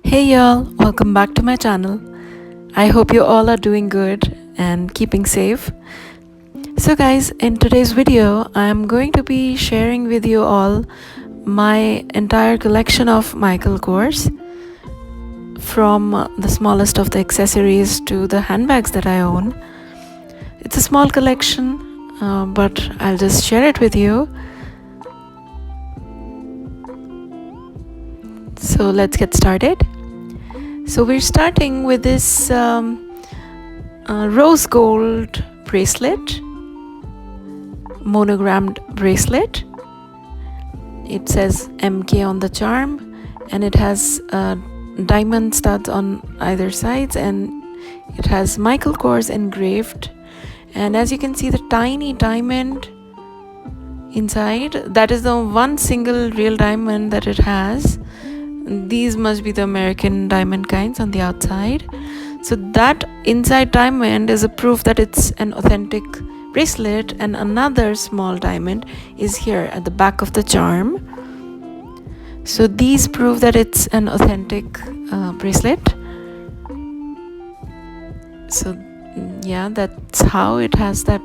Hey y'all, welcome back to my channel. I hope you all are doing good and keeping safe. So guys, in today's video, I'm going to be sharing with you all my entire collection of Michael Kors, from the smallest of the accessories to the handbags that I own. It's a small collection, but I'll just share it with you. So let's get started. So we're starting with this rose gold bracelet, monogrammed bracelet. It says MK on the charm, and it has diamond studs on either sides, and it has Michael Kors engraved. And as you can see, the tiny diamond inside, that is the one single real diamond that it has. These must be the American diamond kinds on the outside. So that inside diamond is a proof that it's an authentic bracelet, and another small diamond is here at the back of the charm. So these prove that it's an authentic bracelet. So yeah, that's how it has that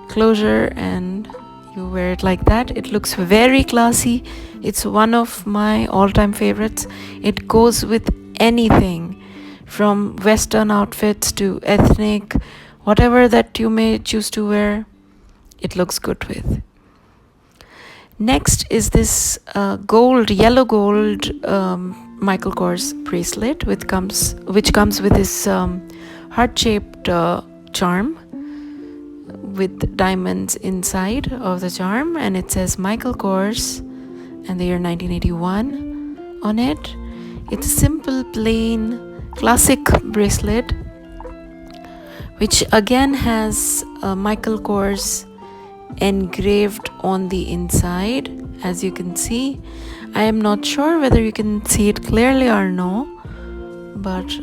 closure, and you wear it like that. It looks very classy. It's one of my all-time favorites. It goes with anything from Western outfits to ethnic, whatever that you may choose to wear, it looks good with. Next is this yellow gold Michael Kors bracelet, which comes with this heart-shaped charm with diamonds inside of the charm, and it says Michael Kors and the year 1981 on it. It's a simple, plain, classic bracelet, which again has Michael Kors engraved on the inside. As you can see, I am not sure whether you can see it clearly or no, but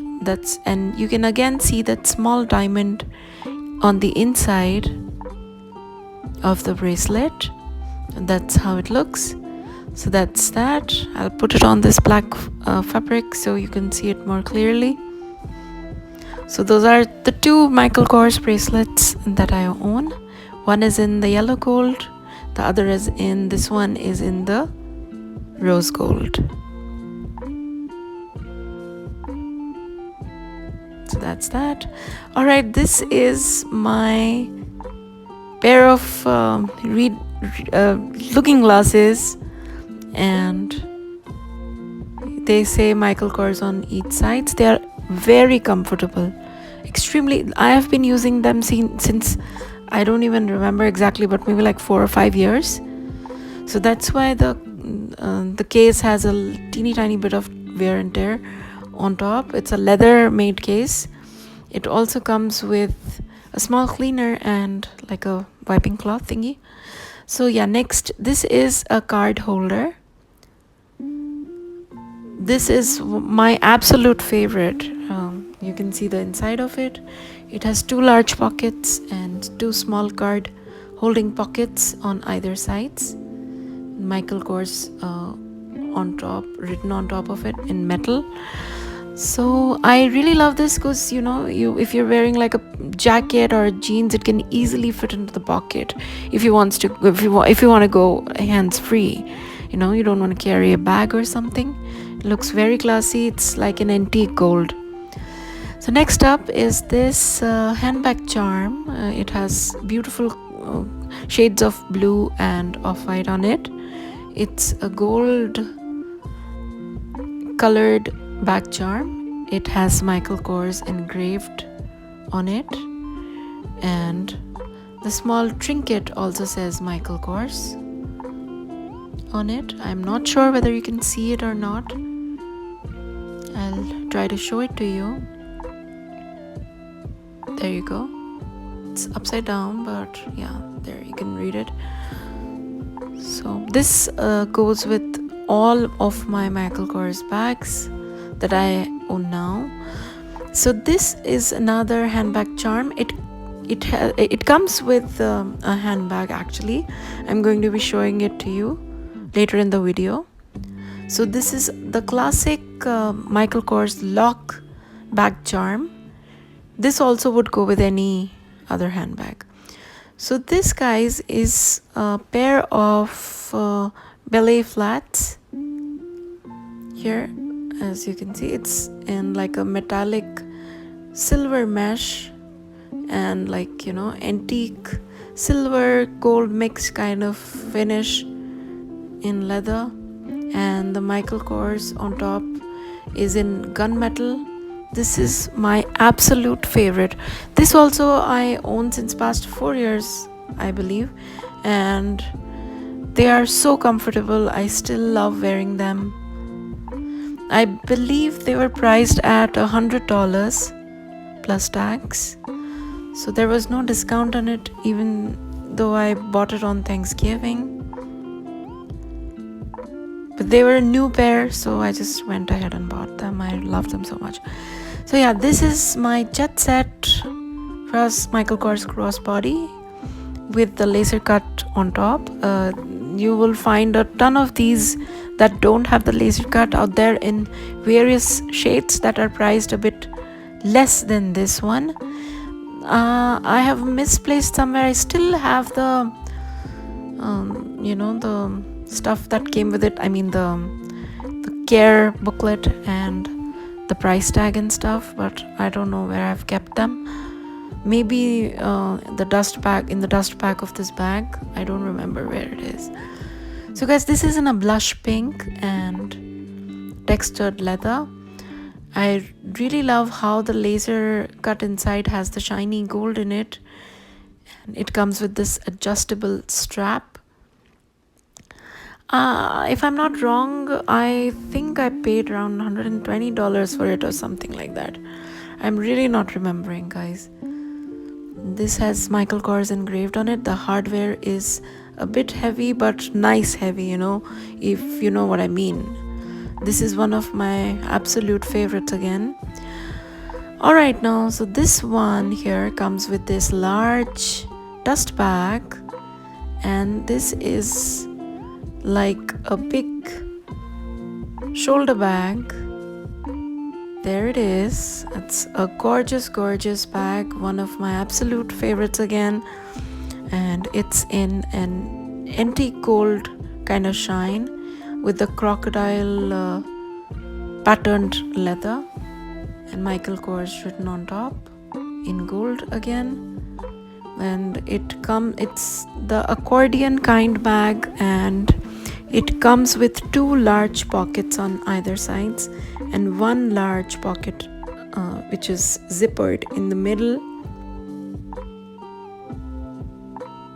and you can again see that small diamond on the inside of the bracelet, and that's how it looks. So that's that. I'll put it on this black fabric so you can see it more clearly. So those are the two Michael Kors bracelets that I own. One is in the yellow gold, the other is in this one is in the rose gold. So that's that. All right, this is my pair of looking glasses, and they say Michael Kors on each side. They are very comfortable, extremely. I have been using them since I don't even remember exactly, but maybe like 4 or 5 years. So that's why the case has a teeny tiny bit of wear and tear on top. It's a leather made case. It also comes with a small cleaner and like a wiping cloth thingy. So yeah, next, this is a card holder. This is my absolute favorite. You can see the inside of it. It has 2 large pockets and 2 small card holding pockets on either sides. Michael Kors on top, written on top of it in metal. So I really love this because if you're wearing like a jacket or jeans, it can easily fit into the pocket if you want to go hands free. You don't want to carry a bag or something. It looks very classy. It's like an antique gold. So next up is this handbag charm. It has beautiful shades of blue and off-white on it. It's a gold colored bag charm. It has Michael Kors engraved on it, and the small trinket also says Michael Kors on it. I'm not sure whether you can see it or not. I'll try to show it to you. There you go. It's upside down, but yeah, there you can read it. So this goes with all of my Michael Kors bags that I own now. So this is another handbag charm. It comes with a handbag actually. I'm going to be showing it to you later in the video. So this is the classic Michael Kors lock bag charm. This also would go with any other handbag. So this, guys, is a pair of Ballet Flats. Here, as you can see, it's in like a metallic silver mesh and like, you know, antique silver gold mix kind of finish in leather, and the Michael Kors on top is in gunmetal. This is my absolute favorite. This also I own since past 4 years, I believe, and they are so comfortable. I still love wearing them. I believe they were priced at $100 plus tax, so there was no discount on it, even though I bought it on Thanksgiving. But they were a new pair, so I just went ahead and bought them. I love them so much. So yeah, this is my jet set Michael Kors crossbody with the laser cut on top. You will find a ton of these that don't have the laser cut out there in various shades that are priced a bit less than this one. I have misplaced somewhere. I still have the you know, the stuff that came with it. I mean the care booklet and the price tag and stuff, but I don't know where I've kept them. Maybe the dust bag, in the dust bag of this bag. I don't remember where it is. So guys, this is in a blush pink and textured leather. I really love how the laser cut inside has the shiny gold in it, and it comes with this adjustable strap. If I'm not wrong, I think I paid around $120 for it or something like that. I'm really not remembering, guys. This has Michael Kors engraved on it. The hardware is a bit heavy, but nice heavy, you know, if you know what I mean. This is one of my absolute favorites again. Alright, now, so this one here comes with this large dust bag, and this is like a big shoulder bag. There it is. It's a gorgeous bag, one of my absolute favorites again, and it's in an antique gold kind of shine with the crocodile patterned leather and Michael Kors written on top in gold again. And it's the accordion kind bag, and it comes with 2 large pockets on either sides and 1 large pocket which is zippered in the middle.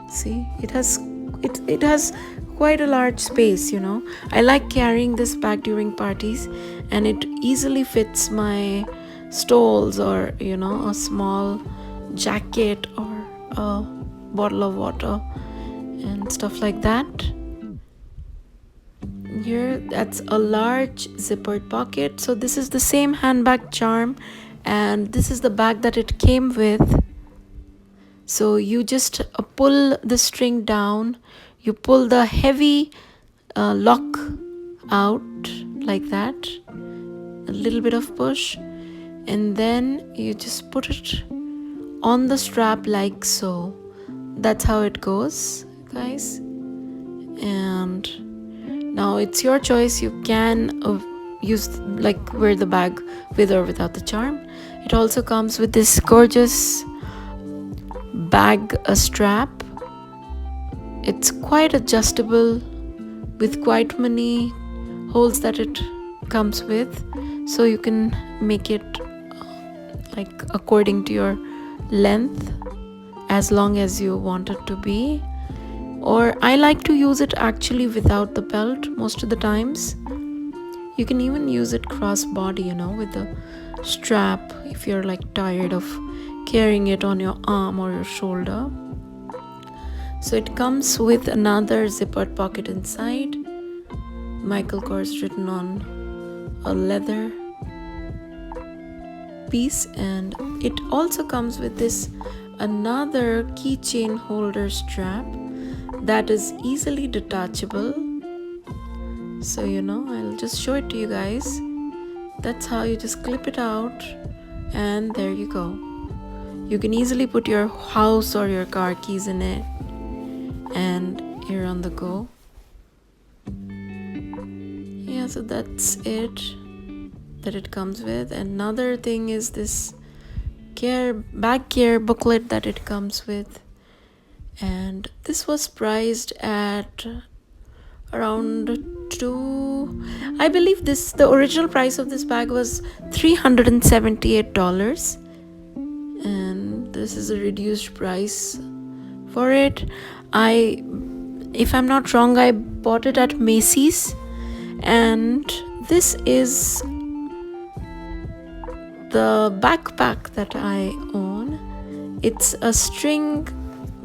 See, it has quite a large space, you know. I like carrying this bag during parties, and it easily fits my stoles or, you know, a small jacket or a bottle of water and stuff like that. Here, that's a large zippered pocket. So this is the same handbag charm, and this is the bag that it came with. So you just pull the string down, you pull the heavy lock out like that, a little bit of push, and then you just put it on the strap like so. That's how it goes, guys. And now it's your choice. You can use, like, wear the bag with or without the charm. It also comes with this gorgeous bag strap. It's quite adjustable with quite many holes that it comes with, so you can make it like according to your length as long as you want it to be. Or I like to use it actually without the belt most of the times. You can even use it cross body, you know, with the strap if you're like tired of carrying it on your arm or your shoulder. So it comes with another zippered pocket inside, Michael Kors written on a leather piece, and it also comes with this another keychain holder strap that is easily detachable. So I'll just show it to you guys. That's how you just clip it out, and there you go. You can easily put your house or your car keys in it, and you're on the go. Yeah, so that's it that it comes with. Another thing is this bag care booklet that it comes with, and this was priced at around I believe the original price of this bag was $378, and this is a reduced price for it. If I'm not wrong, I bought it at Macy's, and this is the backpack that I own. It's a string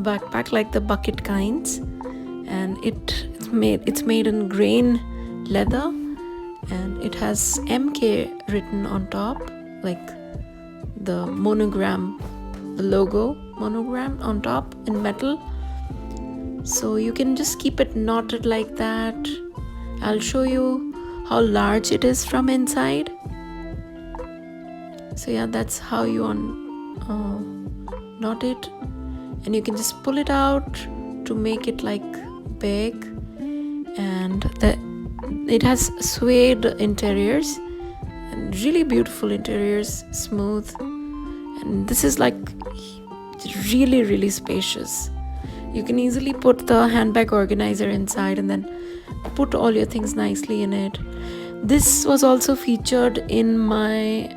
backpack like the bucket kinds, and it's made in grain leather, and it has MK written on top, like the monogram, the logo monogram on top in metal. So you can just keep it knotted like that. I'll show you how large it is from inside. So yeah, that's how you knot it, and you can just pull it out to make it like big. And it has suede interiors and really beautiful interiors, smooth, and this is like really, really spacious. You can easily put the handbag organizer inside and then put all your things nicely in it. This was also featured in my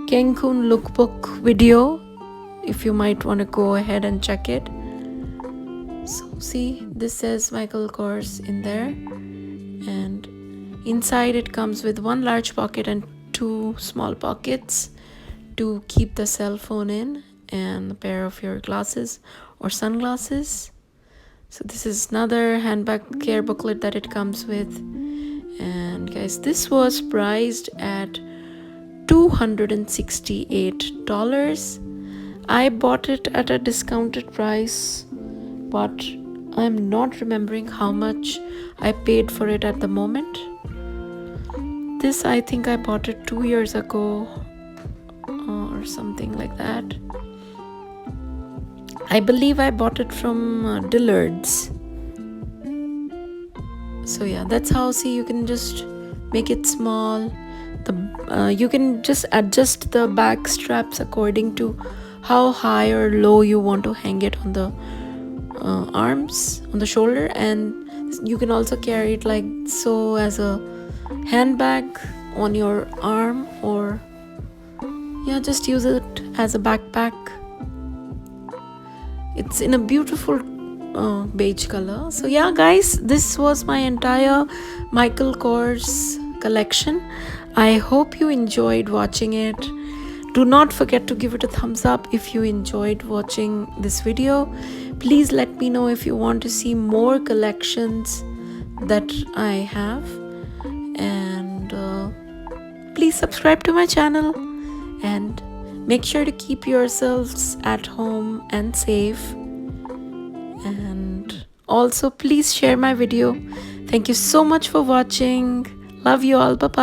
Cancun lookbook video, if you might want to go ahead and check it. So see, this says Michael Kors in there, and inside it comes with one large pocket and two small pockets to keep the cell phone in, and a pair of your glasses or sunglasses. So this is another handbag care booklet that it comes with. And guys, this was priced at $268. I bought it at a discounted price, but I'm not remembering how much I paid for it at the moment. This, I think I bought it 2 years ago or something like that. I believe I bought it from Dillard's. So yeah, that's how, see, you can just make it small. You can just adjust the bag straps according to how high or low you want to hang it on the arms, on the shoulder, and you can also carry it like so as a handbag on your arm, or yeah, just use it as a backpack. It's in a beautiful beige color. So yeah guys, this was my entire Michael Kors collection. I hope you enjoyed watching it. Do not forget to give it a thumbs up if you enjoyed watching this video. Please let me know if you want to see more collections that I have, and please subscribe to my channel, and make sure to keep yourselves at home and safe. And also please share my video. Thank you so much for watching. Love you all. Bye bye.